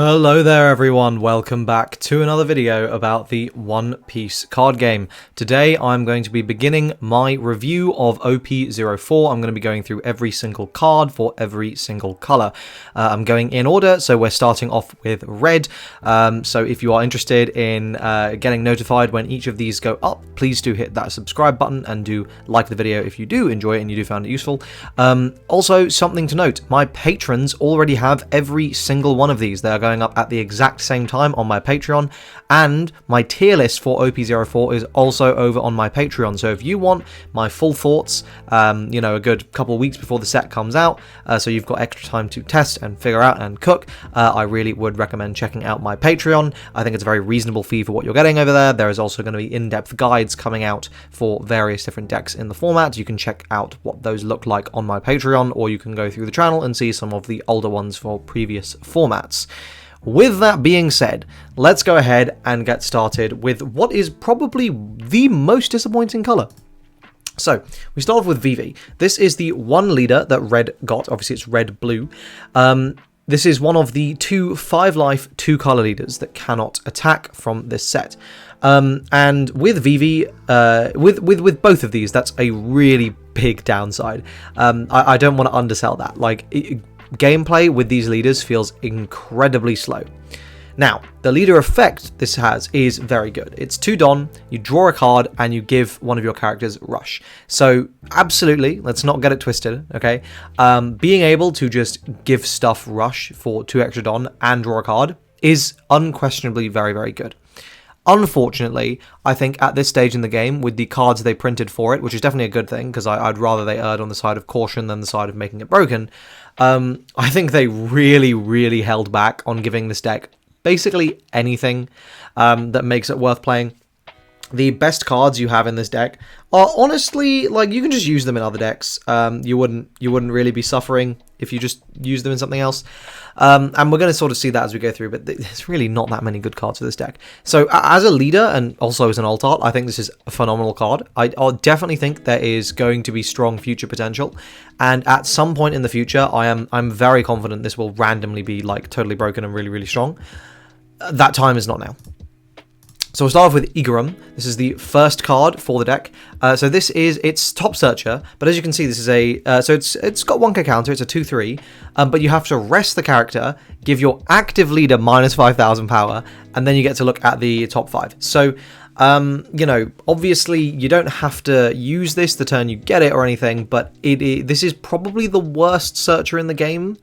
Hello there everyone, welcome back to another video about the One Piece card game. Today I'm going to be beginning my review of OP04. I'm going to be going through every single card for every single colour. I'm going in order, so we're starting off with red. So if you are interested in getting notified when each of these go up, please do hit that subscribe button and do like the video if you do enjoy it and you do find it useful. Also, something to note, my patrons already have every single one of these. They're going up at the exact same time on my Patreon, and my tier list for OP04 is also over on my Patreon. So if you want my full thoughts, a good couple of weeks before the set comes out, so you've got extra time to test and figure out and cook, I really would recommend checking out my Patreon. I think it's a very reasonable fee for what you're getting over there. There is also going to be in-depth guides coming out for various different decks in the format. You can check out what those look like on my Patreon, or you can go through the channel and see some of the older ones for previous formats. With that being said, let's go ahead and get started with what is probably the most disappointing colour. So, we start off with Vivi. This is the one leader that Red got. Obviously, it's red-blue. This is one of the 2 5-life 2-colour leaders that cannot attack from this set. And with Vivi, with both of these, that's a really big downside. I don't want to undersell that. Gameplay with these leaders feels incredibly slow. Now, the leader effect this has is very good. It's 2 Don, you draw a card, and you give one of your characters Rush. So, absolutely, let's not get it twisted, okay? Being able to just give stuff Rush for 2 extra Don and draw a card is unquestionably very, very good. Unfortunately, I think at this stage in the game, with the cards they printed for it, which is definitely a good thing, because I'd rather they erred on the side of caution than the side of making it broken, I think they really, really held back on giving this deck basically anything that makes it worth playing. The best cards you have in this deck are honestly, you can just use them in other decks. You wouldn't really be suffering if you just use them in something else. And we're going to sort of see that as we go through, but there's really not that many good cards for this deck. So as a leader, and also as an alt art, I think this is a phenomenal card. I definitely think there is going to be strong future potential, and at some point in the future, I'm very confident this will randomly be totally broken and really, really strong. That time is not now. So we'll start off with Igarum. This is the first card for the deck. So this is its top searcher, but as you can see, this is a it's got 1k counter. It's a 2/3, but you have to rest the character, give your active leader minus 5,000 power, and then you get to look at the top 5. So obviously you don't have to use this the turn you get it or anything, but this is probably the worst searcher in the game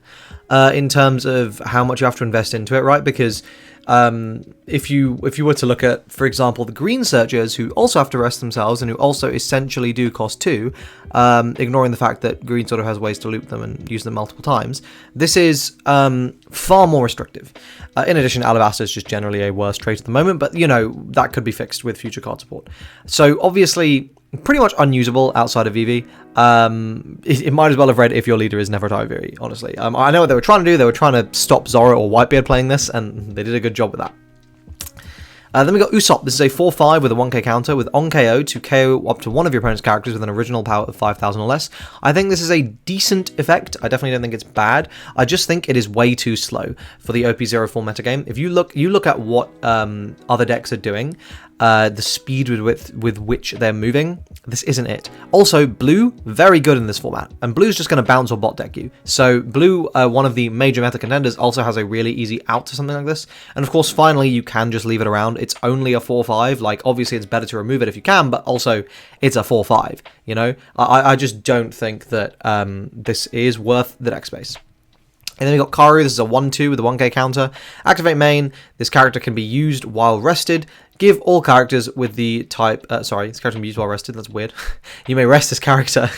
in terms of how much you have to invest into it, right? Because if you were to look at, for example, the green searchers, who also have to rest themselves and who also essentially do cost 2, ignoring the fact that green sort of has ways to loop them and use them multiple times, this is far more restrictive. In addition, Alabaster is just generally a worse trait at the moment, but that could be fixed with future card support. So obviously, pretty much unusable outside of Vivi. It might as well have read if your leader is Nefertari, honestly. I know what they were trying to do. They were trying to stop Zorro or Whitebeard playing this, and they did a good job with that. Then we got Usop. This is a 4/5 with a 1k counter with on KO to KO up to one of your opponent's characters with an original power of 5,000 or less. I think this is a decent effect. I definitely don't think it's bad. I just think it is way too slow for the OP04 metagame. If you look at what other decks are doing, the speed with which they're moving, this isn't it. Also, blue, very good in this format, and blue's just going to bounce or bot deck you. So blue, one of the major meta contenders, also has a really easy out to something like this. And of course, finally, you can just leave it around. It's only a 4/5. Obviously, it's better to remove it if you can, but also it's a 4/5. I just don't think that this is worth the deck space. And then we got Karu. This is a 1/2 with a 1k counter. Activate main. This character can be used while rested. Give all characters with the type... this character can be used while rested. That's weird. You may rest this character.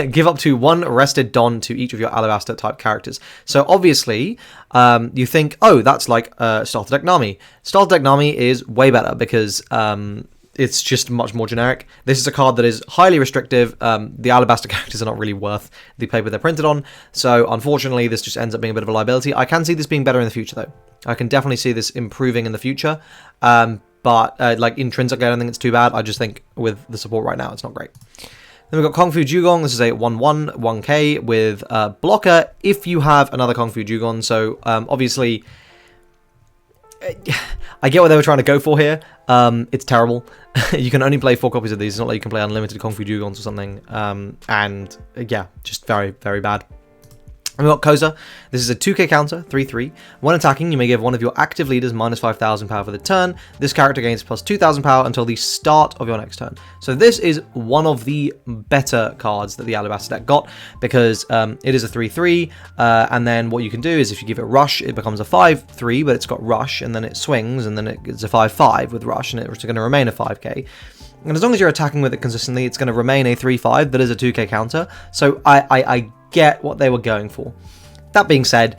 Give up to 1 rested Don to each of your Alabaster type characters. So obviously, you think, oh, that's like Starter Deck Nami. Starter Deck Nami is way better because... it's just much more generic. This is a card that is highly restrictive. The Alabaster characters are not really worth the paper they're printed on. So unfortunately, this just ends up being a bit of a liability. I can see this being better in the future, though. I can definitely see this improving in the future. But intrinsically, I don't think it's too bad. I just think with the support right now, it's not great. Then we've got Fu Jugong. This is a 1/1, 1k with blocker if you have another Fu Jugong. So obviously, I get what they were trying to go for here. It's terrible. You can only play 4 copies of these. It's not like you can play unlimited Fu Jugongs or something. And yeah, just very, very bad. And we've got Kosa. This is a 2k counter, 3-3. When attacking, you may give one of your active leaders minus 5,000 power for the turn. This character gains plus 2,000 power until the start of your next turn. So this is one of the better cards that the Alabaster deck got, because it is a 3-3, and then what you can do is if you give it Rush, it becomes a 5-3, but it's got Rush, and then it swings, and then it's a 5-5 with Rush, and it's going to remain a 5k. And as long as you're attacking with it consistently, it's going to remain a 3-5 that is a 2k counter. So I get what they were going for. That being said,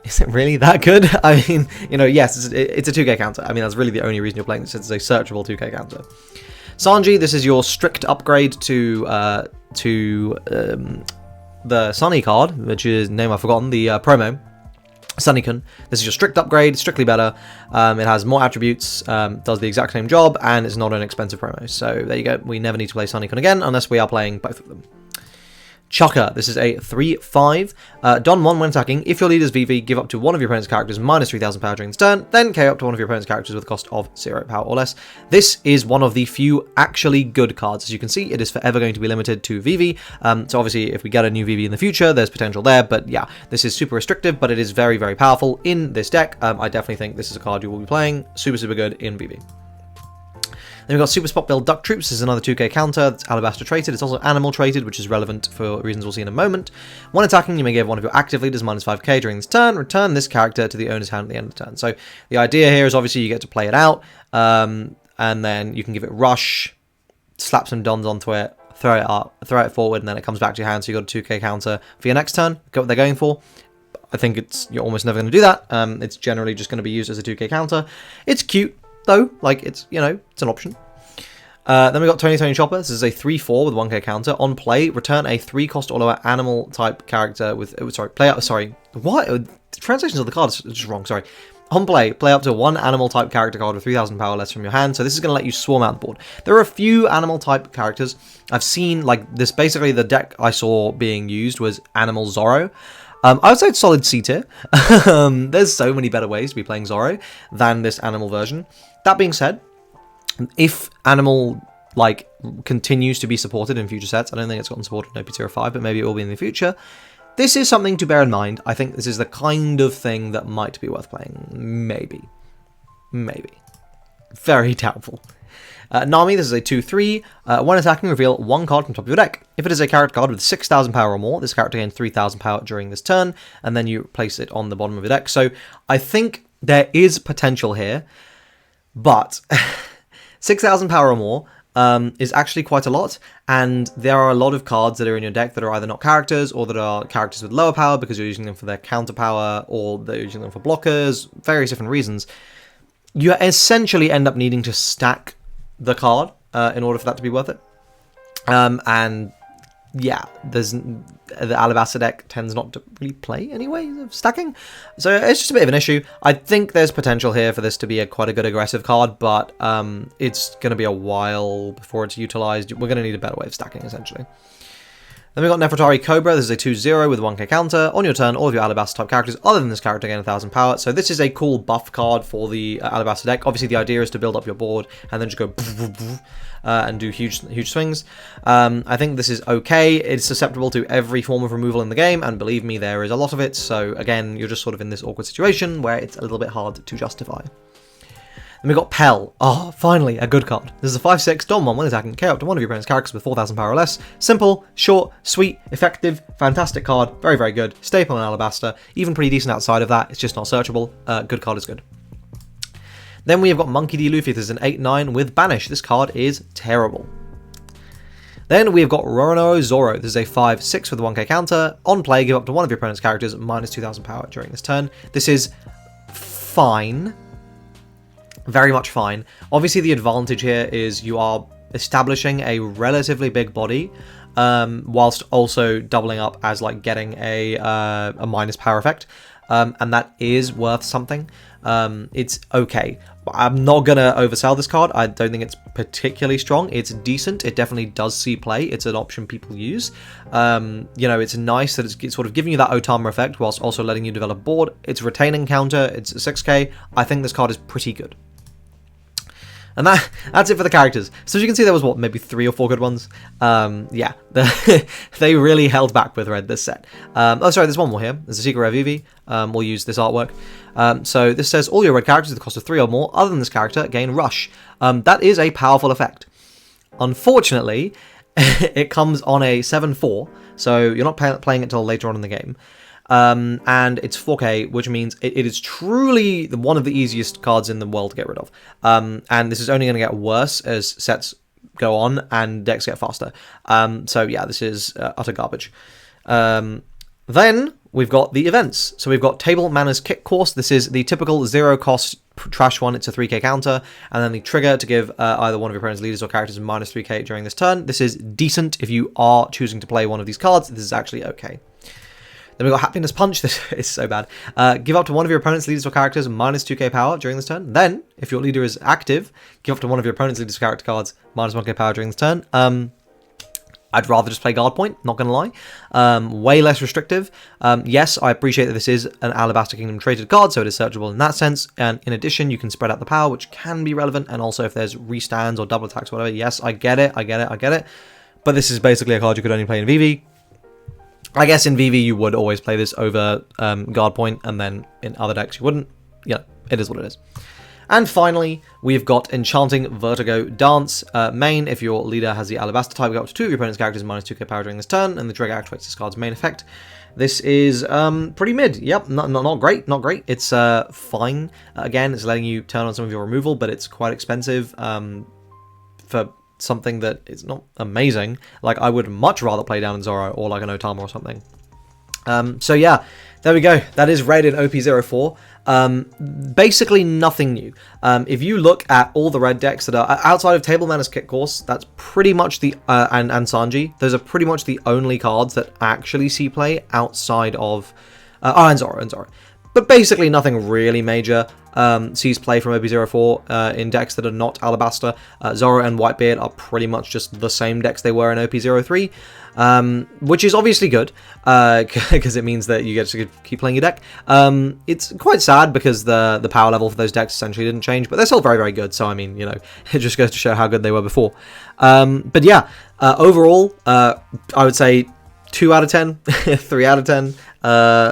is it really that good? I mean, you know, yes, it's a 2k counter. I mean, that's really the only reason you're playing this. It's a searchable 2k counter. Sanji, this is your strict upgrade to the Sunny card, which is name I've forgotten, the promo. Sanikin. This is your strict upgrade, strictly better. It has more attributes, does the exact same job, and it's not an expensive promo. So there you go. We never need to play Sanikin again unless we are playing both of them. Chucker. This is a 3-5. Don 1 when attacking. If your leader's VV, give up to one of your opponent's characters minus 3,000 power during this turn, then KO up to one of your opponent's characters with a cost of 0 power or less. This is one of the few actually good cards. As you can see, it is forever going to be limited to VV. So obviously, if we get a new VV in the future, there's potential there. But yeah, this is super restrictive, but it is very, very powerful in this deck. I definitely think this is a card you will be playing. Super, super good in VV. Then we've got Super Spot Build Duck Troops. This is another 2k counter that's Alabaster traded. It's also animal traded, which is relevant for reasons we'll see in a moment. When attacking, you may give one of your active leaders minus 5k during this turn. Return this character to the owner's hand at the end of the turn. So the idea here is obviously you get to play it out, and then you can give it Rush, slap some dons onto it, throw it up, throw it forward, and then it comes back to your hand. So you got a 2k counter for your next turn. Get what they're going for. I think you're almost never going to do that. It's generally just going to be used as a 2k counter. It's cute though, like it's, you know, it's an option. Then we got Tony Chopper. This is a 3-4 with 1k counter. On play, return a 3-cost or lower animal type character with what? The translations of the card is just wrong, sorry. On play up to one animal type character card with 3,000 power less from your hand. So this is going to let you swarm out the board. There are a few animal type characters I've seen, like this. Basically, the deck I saw being used was Animal Zorro. I would say it's solid C tier. There's so many better ways to be playing Zorro than this animal version. That being said, if animal like continues to be supported in future sets, I don't think it's gotten supported in OP05, but maybe it will be in the future. This is something to bear in mind. I think this is the kind of thing that might be worth playing. Maybe. Very doubtful. Nami, this is a 2-3. When attacking, reveal one card from top of your deck. If it is a character card with 6,000 power or more, this character gains 3,000 power during this turn, and then you place it on the bottom of your deck. So I think there is potential here, but 6,000 power or more is actually quite a lot, and there are a lot of cards that are in your deck that are either not characters or that are characters with lower power because you're using them for their counter power or they're using them for blockers, various different reasons. You essentially end up needing to stack the card in order for that to be worth it. And yeah, the Alabaster deck tends not to really play any ways of stacking, so it's just a bit of an issue. I think there's potential here for this to be quite a good aggressive card, but it's going to be a while before it's utilized. We're going to need a better way of stacking, essentially. Then we've got Nefertari Cobra. This is a 2-0 with 1k counter. On your turn, all of your Alabaster type characters other than this character gain 1,000 power. So this is a cool buff card for the Alabaster deck. Obviously, the idea is to build up your board and then just go and do huge swings. I think this is okay. It's susceptible to every form of removal in the game, and believe me, there is a lot of it. So again, you're just sort of in this awkward situation where it's a little bit hard to justify. Then we got Pell. Oh, finally, a good card. This is a 5-6, Don 1 when attacking, KO up to one of your opponent's characters with 4,000 power or less. Simple, short, sweet, effective, fantastic card. Very, very good. Staple in Alabaster. Even pretty decent outside of that. It's just not searchable. Good card is good. Then we have got Monkey D. Luffy. This is an 8-9 with Banish. This card is terrible. Then we have got Rono Zorro. This is a 5-6 with a 1k counter. On play, give up to one of your opponent's characters minus 2,000 power during this turn. This is fine. Very much fine. Obviously, the advantage here is you are establishing a relatively big body, whilst also doubling up as like getting a minus power effect. and that is worth something. It's okay. I'm not going to oversell this card. I don't think it's particularly strong. It's decent. It definitely does see play. It's an option people use. You know, it's nice that it's sort of giving you that Otama effect whilst also letting you develop board. It's retaining counter. It's a 6k. I think this card is pretty good. And that's it for the characters. So as you can see, there was, what, maybe 3 or 4 good ones? Yeah, they really held back with red this set. Oh, sorry, there's one more here. There's a secret rare VV. We'll use this artwork. So this says, all your red characters at the cost of 3 or more, other than this character, gain Rush. That is a powerful effect. Unfortunately, it comes on a 7/4, so you're not playing it till later on in the game. And it's 4k, which means it is truly one of the easiest cards in the world to get rid of. And this is only going to get worse as sets go on and decks get faster. So yeah, this is utter garbage. Then we've got the events. So we've got Table Manners Kick Course. This is the typical 0 cost trash one. It's a 3k counter. And then the trigger to give either one of your opponent's leaders or characters minus 3k during this turn. This is decent if you are choosing to play one of these cards. This is actually okay. Then we've got Happiness Punch. This is so bad. Give up to one of your opponent's leaders or characters minus 2k power during this turn. Then, if your leader is active, give up to one of your opponent's leaders or character cards minus 1k power during this turn. I'd rather just play Guard Point, not going to lie. Way less restrictive. Yes, I appreciate that this is an Alabaster Kingdom traded card, so it is searchable in that sense. And in addition, you can spread out the power, which can be relevant. And also, if there's restands or double attacks or whatever, yes, I get it. But this is basically a card you could only play in VV. I guess in VV you would always play this over Guard Point, and then in other decks you wouldn't. Yeah, it is what it is. And finally, we've got Enchanting Vertigo Dance. Main, if your leader has the Alabaster type, go up to 2 of your opponent's characters minus 2k power during this turn, and the trigger activates this card's main effect. This is pretty mid. Yep, not great, not great. It's fine. Again, it's letting you turn on some of your removal, but it's quite expensive for something that is not amazing. Like, I would much rather play down in Zorro or like an Otama or something. So yeah, there we go. That is red in OP04. Basically nothing new. If you look at all the red decks that are outside of Table Manners Kick Course, that's pretty much the and Sanji, those are pretty much the only cards that actually see play outside of and Zorro. But basically nothing really major sees play from OP04 in decks that are not Alabaster. Zorro and Whitebeard are pretty much just the same decks they were in OP03, which is obviously good, because it means that you get to keep playing your deck. It's quite sad because the power level for those decks essentially didn't change, but they're still very, very good, so I mean, you know, it just goes to show how good they were before. But yeah, overall, I would say 2 out of 10, 3 out of 10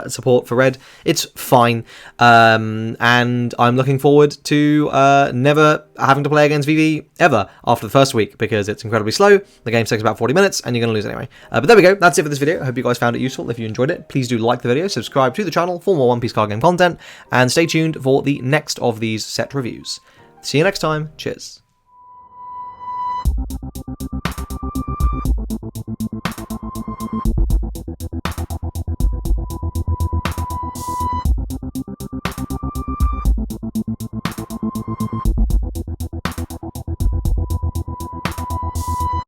support for red. It's fine, and I'm looking forward to never having to play against VV ever after the first week, because it's incredibly slow. The game takes about 40 minutes and you're going to lose anyway. But there we go, that's it for this video. I hope you guys found it useful. If you enjoyed it, please do like the video, subscribe to the channel for more One Piece card game content, and stay tuned for the next of these set reviews. See you next time. Cheers.